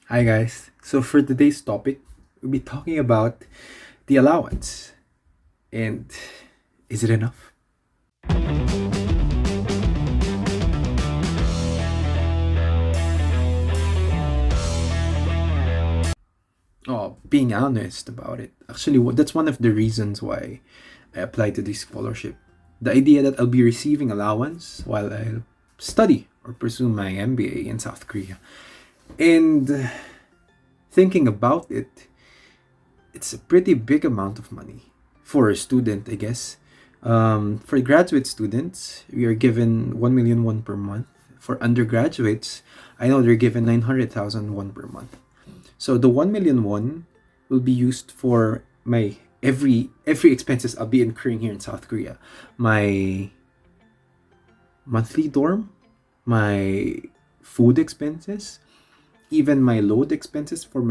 Hi guys. So for today's topic, we'll be talking about the allowance. And is it enough? Oh, being honest about it. Actually, that's one of the reasons why I applied to this scholarship. The idea that I'll be receiving allowance while I study or pursue my MBA in South Korea. And thinking about it, it's a pretty big amount of money for a student, I guess. For graduate students, we are given 1 million won per month. For undergraduates, I know they're given 900,000 won per month. So the 1 million won will be used for my every expenses I'll be incurring here in South Korea. My monthly dorm, my food expenses, even my load expenses for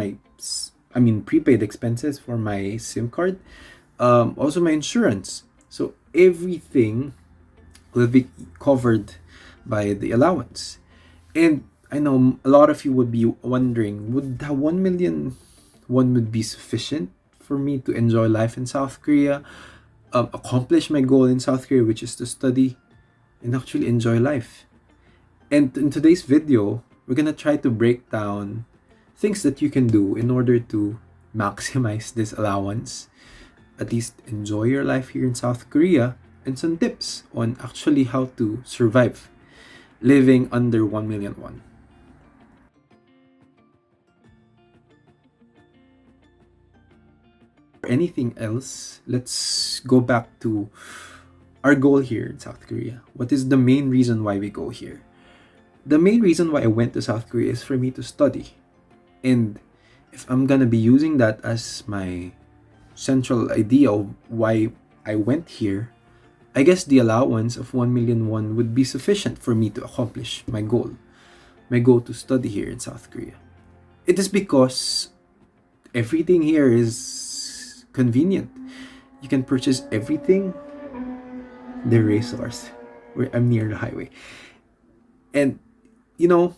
prepaid expenses for my SIM card, also my insurance. So everything will be covered by the allowance. And I know a lot of you would be wondering, would that 1 million one would be sufficient for me to enjoy life in South Korea, accomplish my goal in South Korea, which is to study and actually enjoy life? And in today's video, we're gonna try to break down things that you can do in order to maximize this allowance, at least enjoy your life here in South Korea, and some tips on actually how to survive living under 1 million won. For anything else, let's go back to our goal here in South Korea. What is the main reason why we go here? The main reason why I went to South Korea is for me to study. And if I'm gonna be using that as my central idea of why I went here, I guess the allowance of 1 million won would be sufficient for me to accomplish my goal to study here in South Korea. It is because everything here is convenient. You can purchase everything. The resource. Where I'm near the highway. And you know,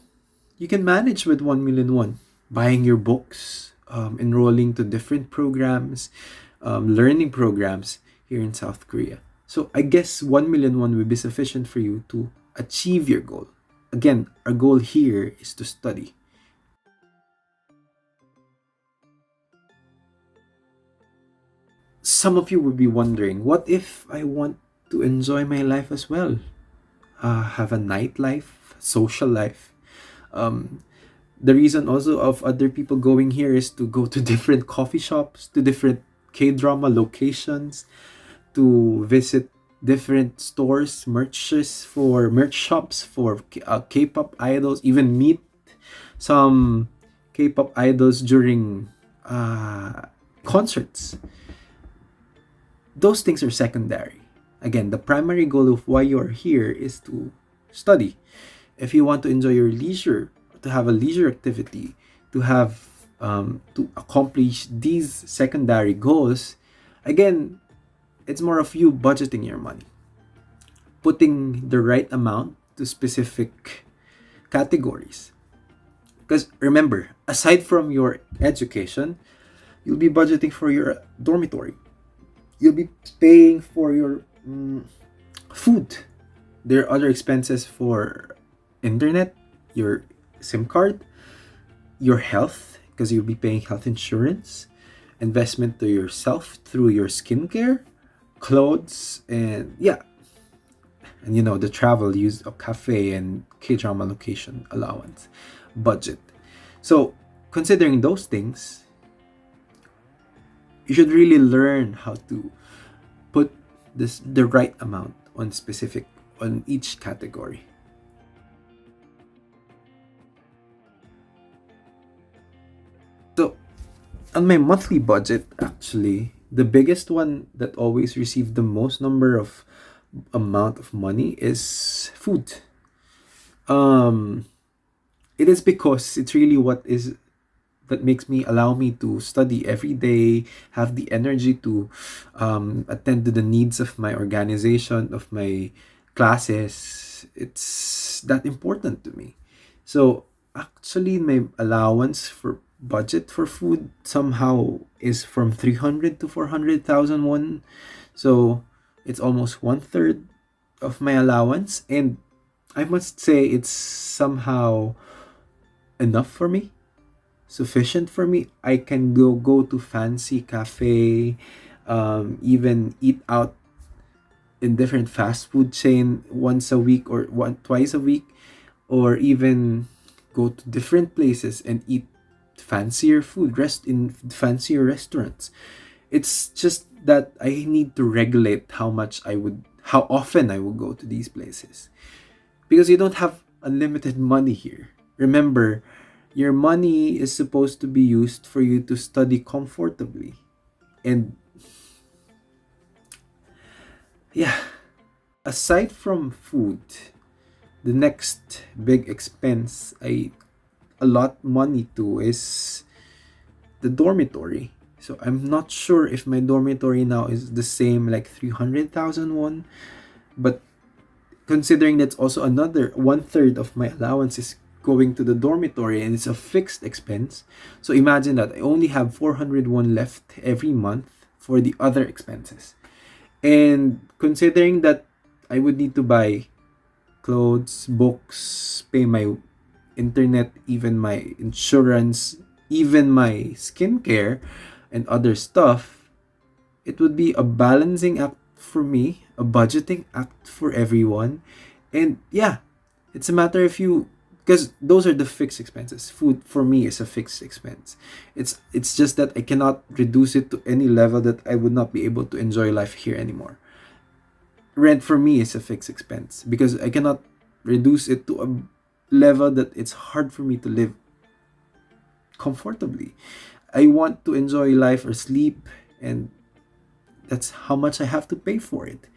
you can manage with 1 million won. Buying your books, enrolling to different programs, learning programs here in South Korea. So I guess 1 million won will be sufficient for you to achieve your goal. Again, our goal here is to study. Some of you would be wondering, what if I want to enjoy my life as well? Have a nightlife, social life. Um, the reason also of other people going here is to go to different coffee shops, to different K-drama locations, to visit different stores, merch shops for K-pop idols, even meet some K-pop idols during concerts. Those things are secondary. Again, the primary goal of why you are here is to study. If you want to enjoy your leisure, to have a leisure activity, to accomplish these secondary goals, again, it's more of you budgeting your money, putting the right amount to specific categories. Because remember, aside from your education, you'll be budgeting for your dormitory. You'll be paying for your food. There are other expenses for internet, your SIM card, your health, because you'll be paying health insurance, investment to yourself through your skincare, clothes, and yeah, and the travel use of cafe and K-drama location allowance, budget. So considering those things, you should really learn how to put the right amount on each category. So on my monthly budget, actually, the biggest one that always received the most number of amount of money is food. Um, it is because it's really what is that makes me allow me to study every day, have the energy to attend to the needs of my organization, of my classes. It's that important to me. So actually my allowance for budget for food somehow is from 300 to 400,000 won. So it's almost one third of my allowance, and I must say it's somehow enough for me, sufficient for me. I can go to fancy cafe, even eat out in different fast food chain once a week or twice a week, or even go to different places and eat fancier food, rest in fancier restaurants. It's just that I need to regulate how often I would go to these places, because you don't have unlimited money here. Remember, your money is supposed to be used for you to study comfortably. And yeah, aside from food, the next big expense I allot money to is the dormitory. So I'm not sure if my dormitory now is the same, like 300,000 won, but considering that's also another one third of my allowance is going to the dormitory and it's a fixed expense. So imagine that I only have 400 won left every month for the other expenses. And considering that I would need to buy clothes, books, pay my internet, even my insurance, even my skincare and other stuff, it would be a balancing act for me, a budgeting act for everyone. And yeah, it's a matter if you, because those are the fixed expenses. Food for me is a fixed expense. It's just that I cannot reduce it to any level that I would not be able to enjoy life here anymore. Rent for me is a fixed expense because I cannot reduce it to a level that it's hard for me to live comfortably. I want to enjoy life or sleep, and that's how much I have to pay for it.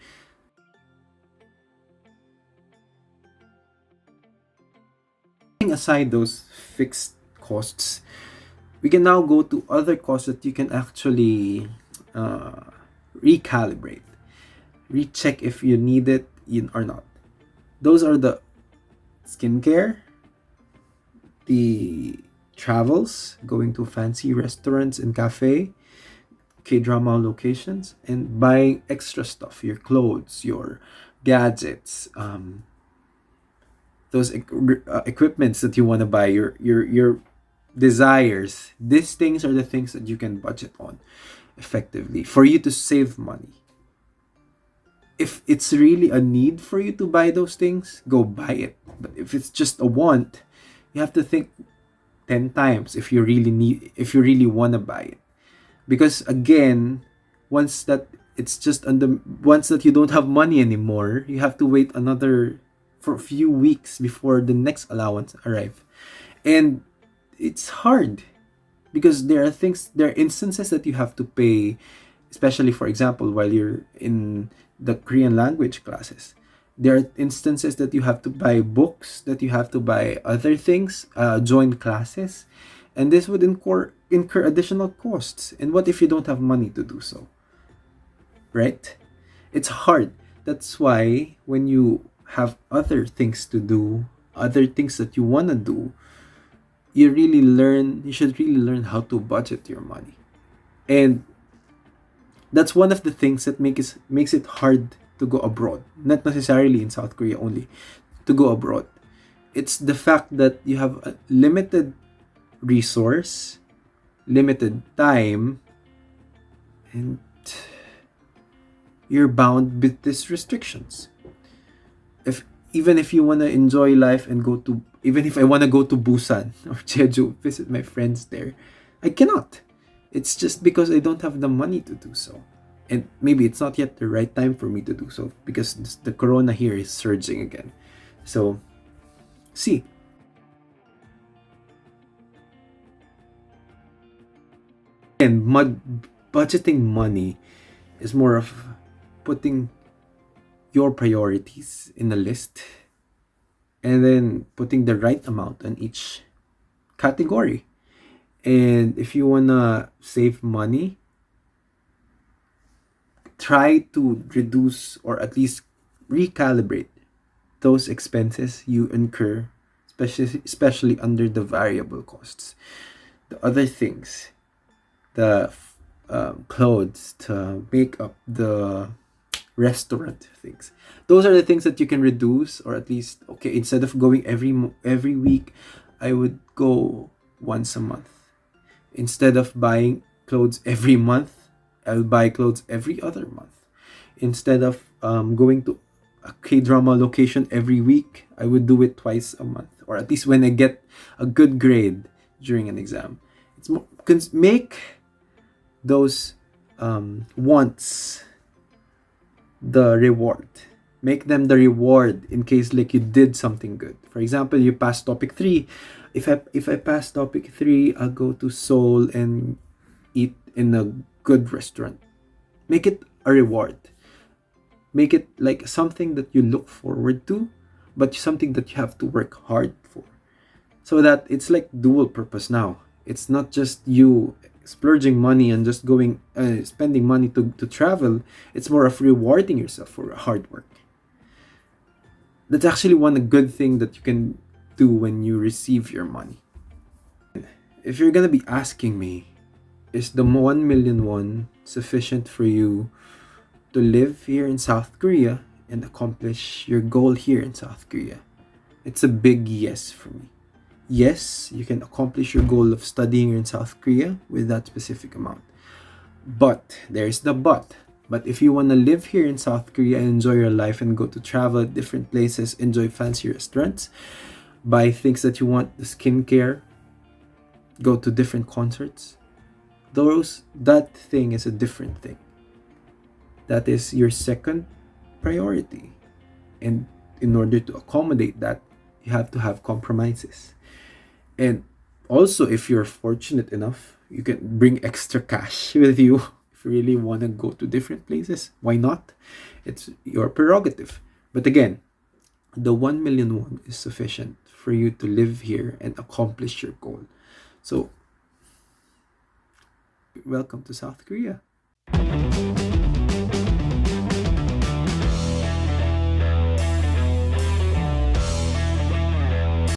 Putting aside those fixed costs, we can now go to other costs that you can actually uh, recalibrate, recheck if you need it or not. Those are the skincare, the travels, going to fancy restaurants and cafe, K drama locations, and buying extra stuff, your clothes, your gadgets, those equipments that you want to buy, your desires. These things are the things that you can budget on effectively for you to save money. If it's really a need for you to buy those things, go buy it. But if it's just a want, you have to think 10 times if you really want to buy it. Because again, once that once that you don't have money anymore, you have to wait another for a few weeks before the next allowance arrive. And it's hard because there are instances that you have to pay, especially for example while you're in the Korean language classes. There are instances that you have to buy books, that you have to buy other things, join classes, and this would incur additional costs. And what if you don't have money to do so? Right? It's hard. That's why when you have other things to do, other things that you want to do, you should really learn how to budget your money. And that's one of the things that makes it hard to go abroad. Not necessarily in South Korea only, to go abroad. It's the fact that you have a limited resource, limited time, and you're bound with these restrictions. If Even if you want to enjoy life and even if I want to go to Busan or Jeju, visit my friends there, I cannot. It's just because I don't have the money to do so. And maybe it's not yet the right time for me to do so because the corona here is surging again. So, see, and budgeting money is more of putting your priorities in a list and then putting the right amount on each category. And if you want to save money, try to reduce or at least recalibrate those expenses you incur, especially under the variable costs. The other things, the clothes to make up the restaurant things. Those are the things that you can reduce, or at least, okay, instead of going every week, I would go once a month. Instead of buying clothes every month, I'll buy clothes every other month. Instead of going to a K-drama location every week, I would do it twice a month, or at least when I get a good grade during an exam. It's more, make those wants the reward. Make them the reward in case like you did something good. For example, you passed topic 3. If I pass topic 3, I'll go to Seoul and eat in a good restaurant. Make it a reward. Make it like something that you look forward to, but something that you have to work hard for. So that it's like dual purpose now. It's not just you splurging money and just going spending money to travel. It's more of rewarding yourself for hard work. That's actually one good thing that you can do when you receive your money. If you're gonna be asking me, is the 1 million won sufficient for you to live here in South Korea and accomplish your goal here in South Korea? It's a big yes for me. Yes, you can accomplish your goal of studying in South Korea with that specific amount. But there's the but. But if you want to live here in South Korea and enjoy your life and go to travel at different places, enjoy fancy restaurants, buy things that you want, the skincare, go to different concerts, that thing is a different thing. That is your second priority. And in order to accommodate that, you have to have compromises. And also, if you're fortunate enough, you can bring extra cash with you if you really want to go to different places. Why not? It's your prerogative. But again, the 1 million won is sufficient for you to live here and accomplish your goal. So, welcome to South Korea.